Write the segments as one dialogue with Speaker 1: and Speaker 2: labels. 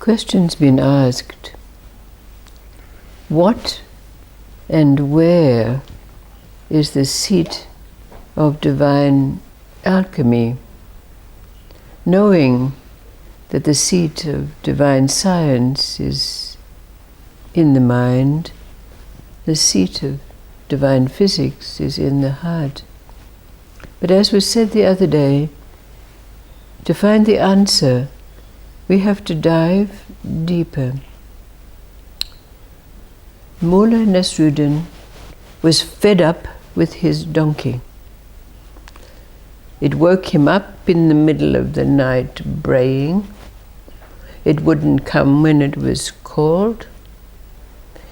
Speaker 1: Question's been asked, what and where is the seat of divine alchemy? Knowing that the seat of divine science is in the mind, the seat of divine physics is in the heart. But as was said the other day, to find the answer, we have to dive deeper. Mullah Nasruddin was fed up with his donkey. It woke him up in the middle of the night braying. It wouldn't come when it was called.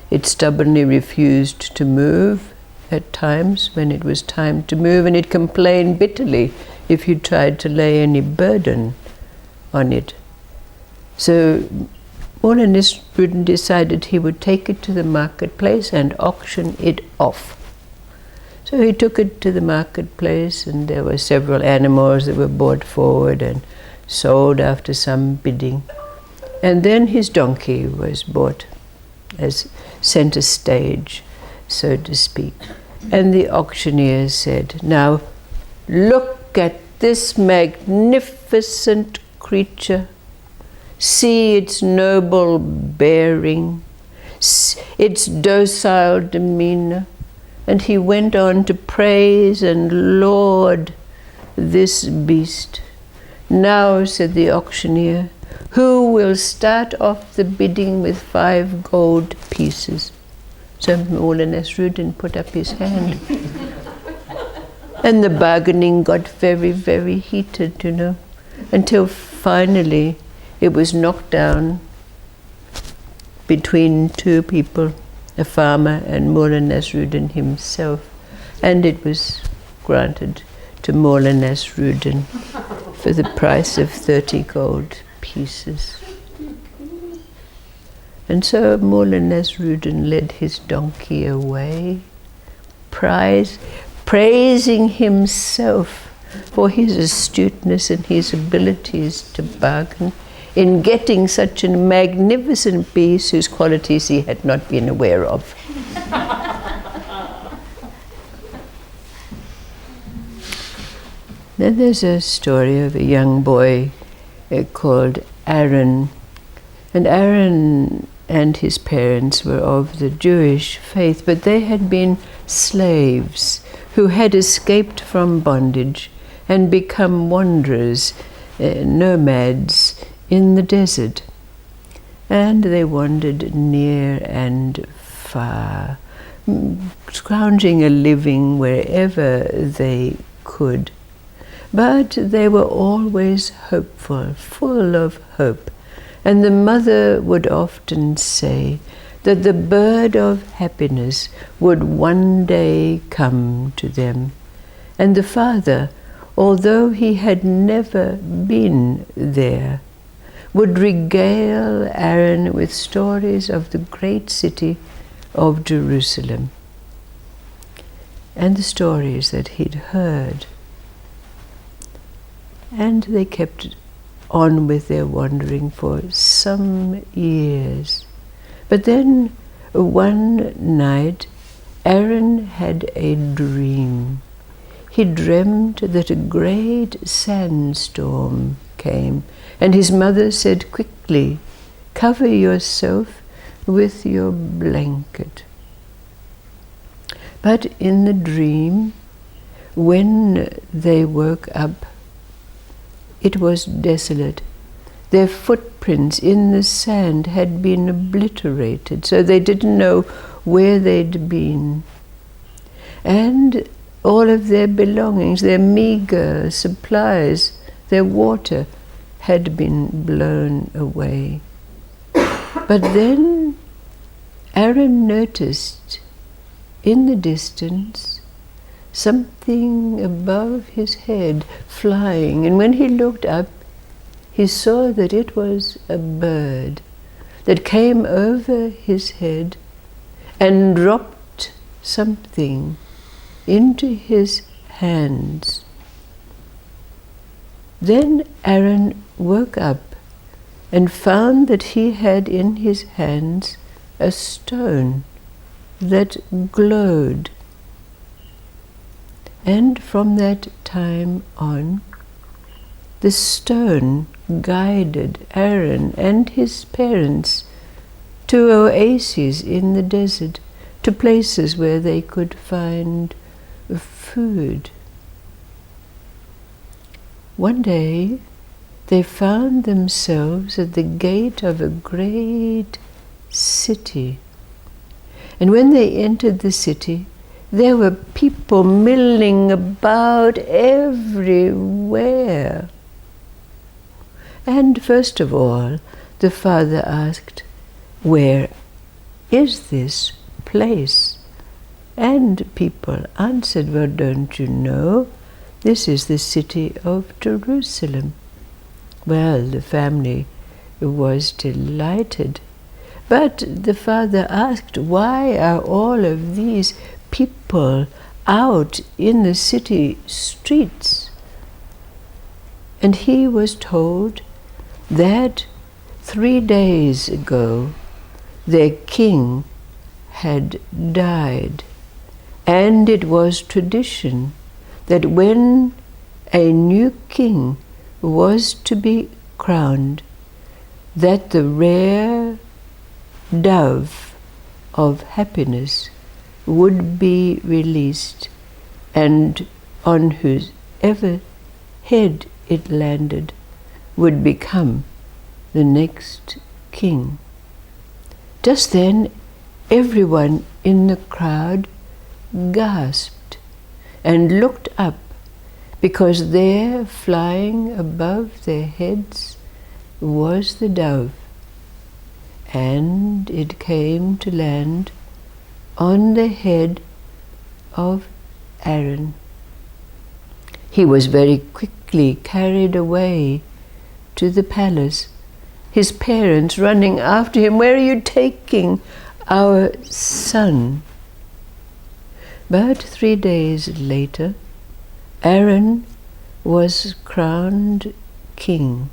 Speaker 1: It stubbornly refused to move at times when it was time to move, and it complained bitterly if you tried to lay any burden on it. So Mullah Nasruddin decided he would take it to the marketplace and auction it off. So he took it to the marketplace, and there were several animals that were brought forward and sold after some bidding. And then his donkey was bought as center stage, so to speak. And the auctioneer said, "Now look at this magnificent creature. See its noble bearing, its docile demeanor." And he went on to praise and laud this beast. "Now," said the auctioneer, "who will start off the bidding with 5 gold pieces?" So Mullah Nasruddin put up his hand. And the bargaining got very, very heated, until finally it was knocked down between 2 people, a farmer and Mullah Nasruddin himself, and it was granted to Mullah Nasruddin for the price of 30 gold pieces. And so Mullah Nasruddin led his donkey away, praising himself for his astuteness and his abilities to bargain in getting such a magnificent beast whose qualities he had not been aware of. Then there's a story of a young boy called Aaron. And Aaron and his parents were of the Jewish faith, but they had been slaves who had escaped from bondage and become wanderers, nomads in the desert. And they wandered near and far, scrounging a living wherever they could. But they were always hopeful, full of hope. And the mother would often say that the bird of happiness would one day come to them. And the father, although he had never been there, would regale Aaron with stories of the great city of Jerusalem and the stories that he'd heard. And they kept on with their wandering for some years. But then one night Aaron had a dream. He dreamed that a great sandstorm came, and his mother said, "Quickly, cover yourself with your blanket." But in the dream, when they woke up, it was desolate. Their footprints in the sand had been obliterated, so they didn't know where they'd been. And all of their belongings, their meager supplies, their water, had been blown away. But then Aaron noticed in the distance something above his head flying, and when he looked up, he saw that it was a bird that came over his head and dropped something into his hands. Then Aaron woke up and found that he had in his hands a stone that glowed. And from that time on, the stone guided Aaron and his parents to oases in the desert, to places where they could find food. One day, they found themselves at the gate of a great city. And when they entered the city, there were people milling about everywhere. And first of all, the father asked, "Where is this place?" And people answered, "Well, don't you know? This is the city of Jerusalem." Well, the family was delighted. But the father asked, "Why are all of these people out in the city streets?" And he was told that 3 days ago their king had died, and it was tradition that when a new king was to be crowned, that the rare dove of happiness would be released, and on whoever head it landed would become the next king. Just then, everyone in the crowd gasped and looked up, because there, flying above their heads, was the dove, and it came to land on the head of Aaron. He was very quickly carried away to the palace, his parents running after him, "Where are you taking our son?" But 3 days later, Aaron was crowned king.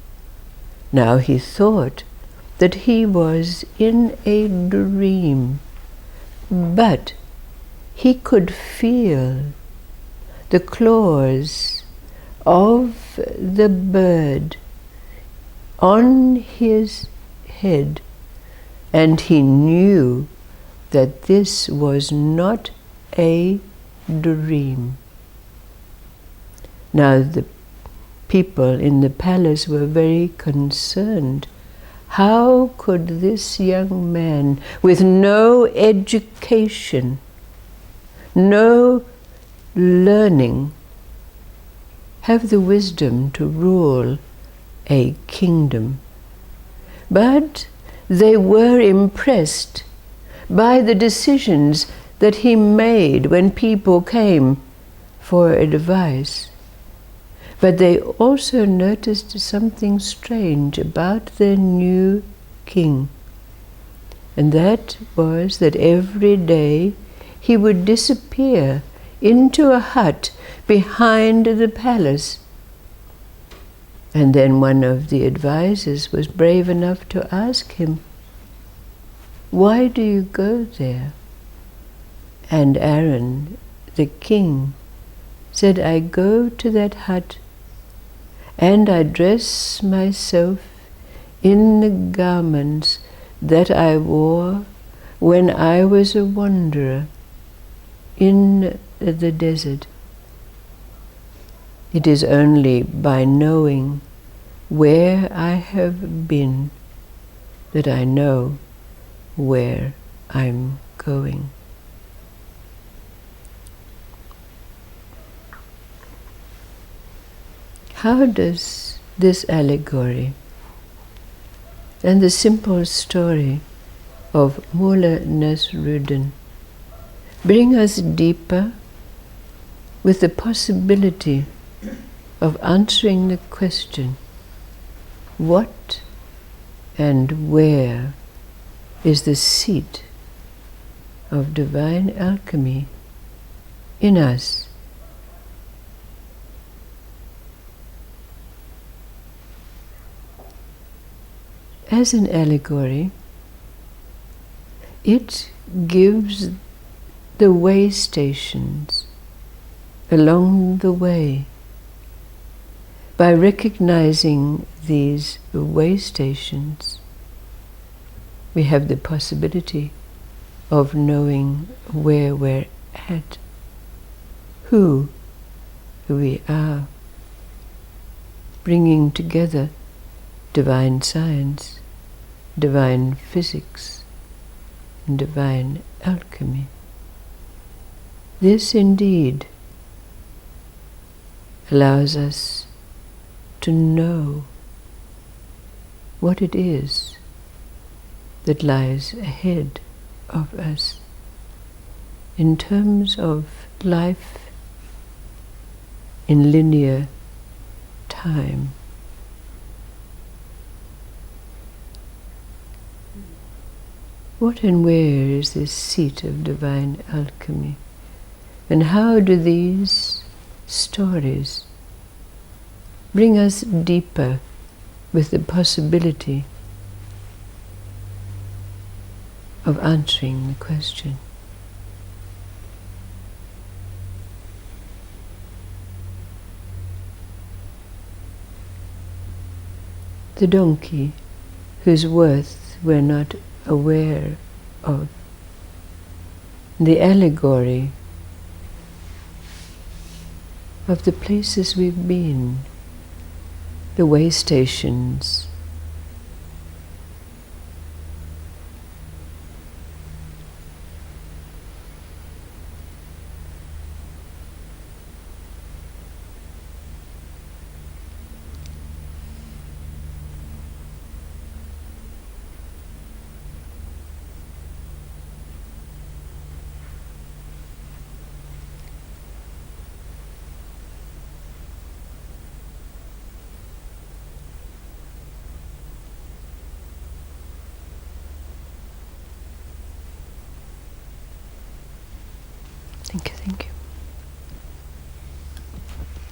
Speaker 1: Now he thought that he was in a dream, but he could feel the claws of the bird on his head, and he knew that this was not a dream. Now the people in the palace were very concerned. How could this young man, with no education, no learning, have the wisdom to rule a kingdom? But they were impressed by the decisions that he made when people came for advice. But they also noticed something strange about their new king, and that was that every day he would disappear into a hut behind the palace. And then one of the advisors was brave enough to ask him, "Why do you go there?" And Aaron, the king, said, "I go to that hut and I dress myself in the garments that I wore when I was a wanderer in the desert. It is only by knowing where I have been that I know where I'm going." How does this allegory and the simple story of Mullah Nasruddin bring us deeper with the possibility of answering the question, what and where is the seat of divine alchemy in us? as an allegory, it gives the way stations along the way. By recognizing these way stations, we have the possibility of knowing where we're at, who we are, bringing together divine science, divine physics, and divine alchemy. This indeed allows us to know what it is that lies ahead of us in terms of life in linear time. What and where is this seat of divine alchemy? And how do these stories bring us deeper with the possibility of answering the question? The donkey, whose worth we're not aware of. The allegory of the places we've been, the way stations, Thank you.